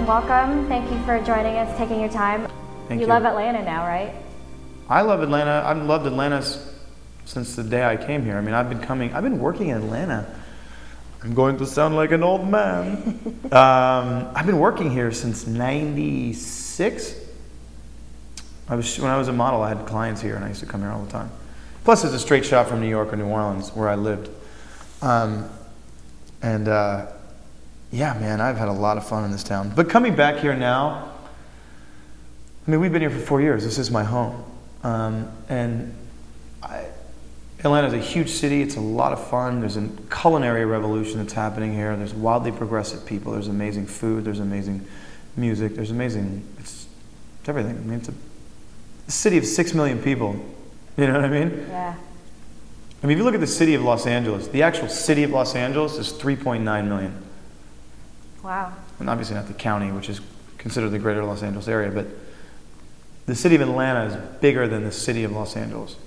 welcome. Thank you for joining us, taking your time. Thank you. You love Atlanta now, right? I love Atlanta. I've loved Atlanta since the day I came here. I mean, I've been working in Atlanta. I'm going to sound like an old man. I've been working here since '96. When I was a model, I had clients here, and I used to come here all the time. Plus, it's a straight shot from New York or New Orleans, where I lived. Yeah, man, I've had a lot of fun in this town. But coming back here now, I mean, we've been here for 4 years. This is my home. Atlanta's a huge city. It's a lot of fun. There's a culinary revolution that's happening here. There's wildly progressive people. There's amazing food. There's amazing music. There's amazing, it's everything. I mean, it's a city of 6 million people. You know what I mean? Yeah. I mean, if you look at the city of Los Angeles, the actual city of Los Angeles is 3.9 million. Wow. And obviously not the county, which is considered the greater Los Angeles area, but the city of Atlanta is bigger than the city of Los Angeles.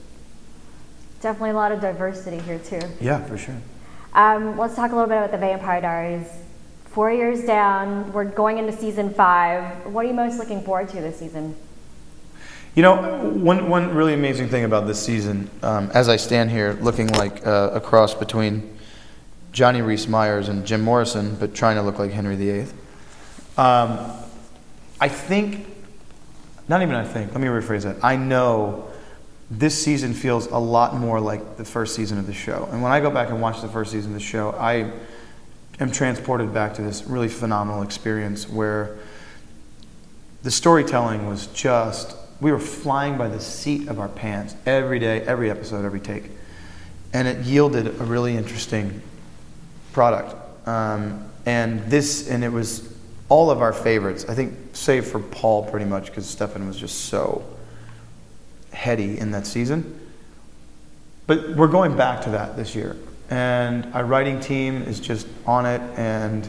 Definitely a lot of diversity here too. Yeah, for sure. Let's talk a little bit about the Vampire Diaries. 4 years down, we're going into season 5. What are you most looking forward to this season? You know, one really amazing thing about this season, as I stand here looking like a cross between Johnny Rhys Meyers and Jim Morrison, but trying to look like Henry VIII. I think, not even I think, let me rephrase that. I know this season feels a lot more like the first season of the show. And when I go back and watch the first season of the show, I am transported back to this really phenomenal experience where the storytelling was just, we were flying by the seat of our pants every day, every episode, every take. And it yielded a really interesting product. And it was all of our favorites, I think, save for Paul pretty much, because Stefan was just so heady in that season. But we're going back to that this year. And our writing team is just on it, and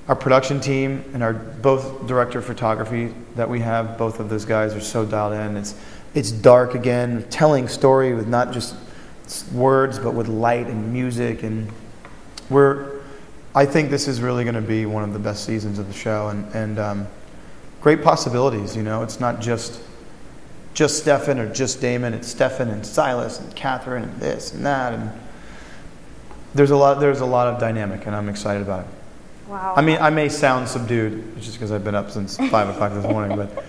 our production team and our both director of photography that we have, both of those guys are so dialed in. It's dark again, telling story with not just words, but with light and music, and I think this is really going to be one of the best seasons of the show, and great possibilities. You know, it's not just Stefan or just Damon. It's Stefan and Silas and Catherine and this and that, and there's a lot of dynamic, and I'm excited about it. Wow. I mean, I may sound subdued just because I've been up since 5 o'clock this morning, but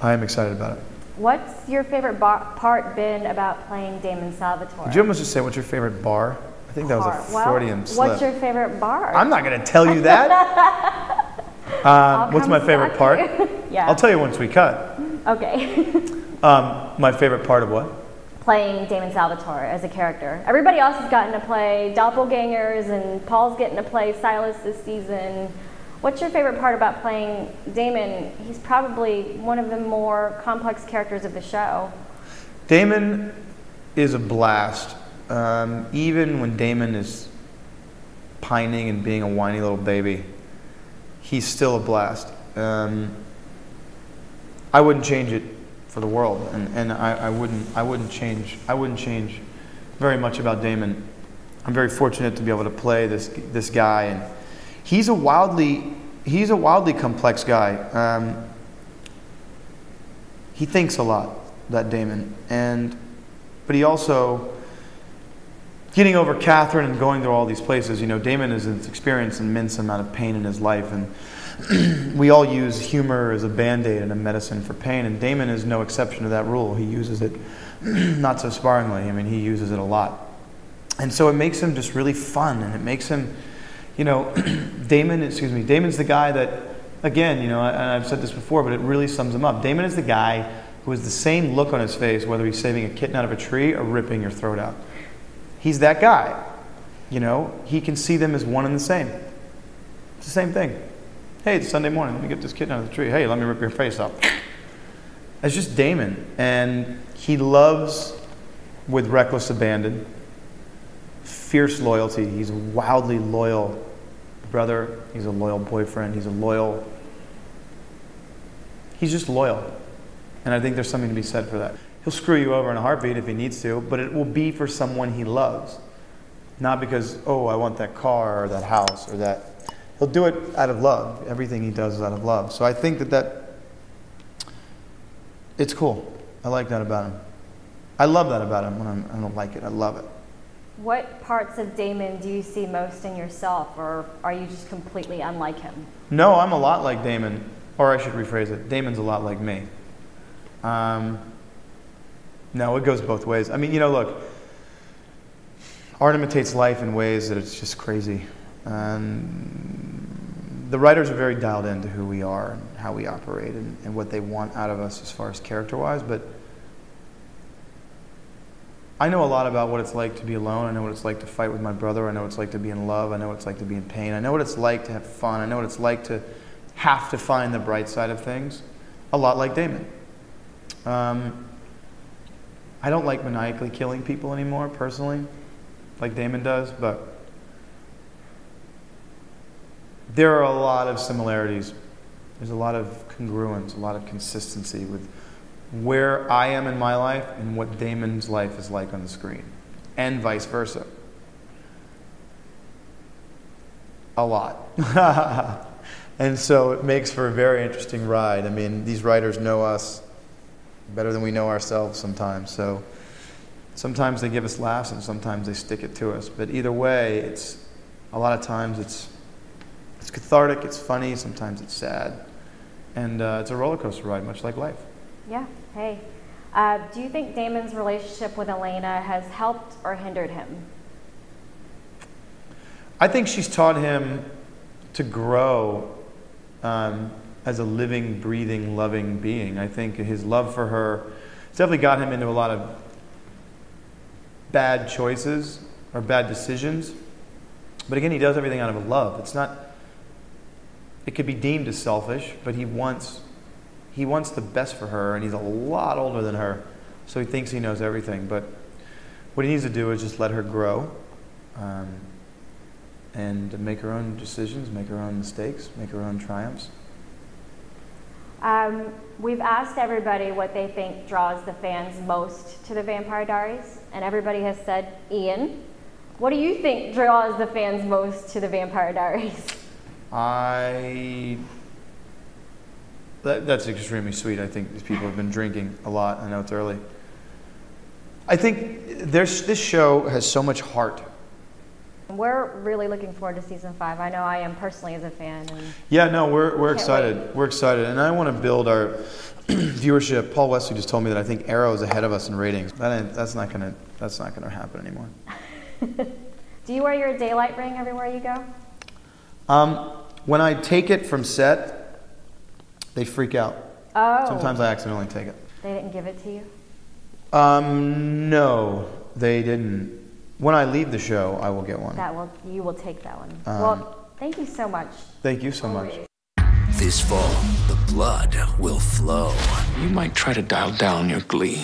I am excited about it. What's your favorite part been about playing Damon Salvatore? Did you almost just say what's your favorite bar? I think that was a Freudian slip. What's your favorite bar? I'm not going to tell you that. What's my favorite part? Yeah. I'll tell you once we cut. Okay. My favorite part of what? Playing Damon Salvatore as a character. Everybody else has gotten to play doppelgangers, and Paul's getting to play Silas this season. What's your favorite part about playing Damon? He's probably one of the more complex characters of the show. Damon is a blast. Even when Damon is pining and being a whiny little baby, he's still a blast. I wouldn't change it for the world, and I wouldn't change very much about Damon. I'm very fortunate to be able to play this guy, and he's a wildly complex guy. He thinks a lot, that Damon, but he also, getting over Catherine and going through all these places, you know, Damon has experienced an immense amount of pain in his life, and we all use humor as a band-aid and a medicine for pain, and Damon is no exception to that rule. He uses it not so sparingly. I mean, he uses it a lot. And so it makes him just really fun, and it makes him, you know, Damon's the guy that, again, you know, and I've said this before, but it really sums him up. Damon is the guy who has the same look on his face, whether he's saving a kitten out of a tree or ripping your throat out. He's that guy. You know, he can see them as one and the same. It's the same thing. Hey, it's Sunday morning. Let me get this kitten out of the tree. Hey, let me rip your face off. It's just Damon. And he loves with reckless abandon, fierce loyalty. He's a wildly loyal brother. He's a loyal boyfriend. He's just loyal. And I think there's something to be said for that. He'll screw you over in a heartbeat if he needs to, but it will be for someone he loves. Not because, oh, I want that car or that house or that he'll do it out of love. Everything he does is out of love. So I think that it's cool. I like that about him. I love that about him when I don't like it. I love it. What parts of Damon do you see most in yourself, or are you just completely unlike him? No, I'm a lot like Damon, or I should rephrase it. Damon's a lot like me. No, it goes both ways. I mean, look, art imitates life in ways that it's just crazy. And the writers are very dialed into who we are and how we operate and what they want out of us as far as character-wise, but I know a lot about what it's like to be alone. I know what it's like to fight with my brother. I know what it's like to be in love. I know what it's like to be in pain. I know what it's like to have fun. I know what it's like to have to find the bright side of things. A lot like Damon. I don't like maniacally killing people anymore, personally, like Damon does, but there are a lot of similarities. There's a lot of congruence, a lot of consistency with where I am in my life and what Damon's life is like on the screen, and vice versa. A lot. And so it makes for a very interesting ride. I mean, these writers know us better than we know ourselves sometimes. So sometimes they give us laughs and sometimes they stick it to us. But either way, it's a lot of times it's cathartic, it's funny, sometimes it's sad. And it's a roller coaster ride, much like life. Yeah, hey. Do you think Damon's relationship with Elena has helped or hindered him? I think she's taught him to grow as a living, breathing, loving being. I think his love for her has definitely got him into a lot of bad choices or bad decisions. But again, he does everything out of love. It's not, it could be deemed as selfish, but he wants the best for her, and he's a lot older than her, so he thinks he knows everything. But what he needs to do is just let her grow and make her own decisions, make her own mistakes, make her own triumphs. We've asked everybody what they think draws the fans most to the Vampire Diaries, and everybody has said Ian. What do you think draws the fans most to the Vampire Diaries? That's extremely sweet. I think these people have been drinking a lot. I know it's early. I think this show has so much heart. We're really looking forward to season 5. I know I am personally as a fan. And yeah, no, we're excited. Wait. We're excited, and I want to build our viewership. Paul Wesley just told me that I think Arrow is ahead of us in ratings. That's not gonna happen anymore. Do you wear your daylight ring everywhere you go? When I take it from set, they freak out. Oh. Sometimes I accidentally take it. They didn't give it to you? No, they didn't. When I leave the show, I will get one. You will take that one. Well, thank you so much. Thank you so much. This fall, the blood will flow. You might try to dial down your glee.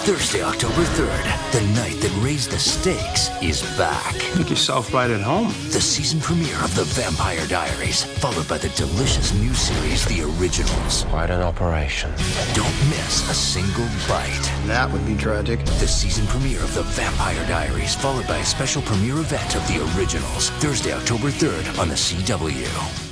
Thursday, October 3rd, the night that raised the stakes is back. Make yourself right at home. The season premiere of The Vampire Diaries, followed by the delicious new series, The Originals. Quite an operation. Don't miss a single bite. That would be tragic. The season premiere of The Vampire Diaries, followed by a special premiere event of The Originals, Thursday, October 3rd on the CW.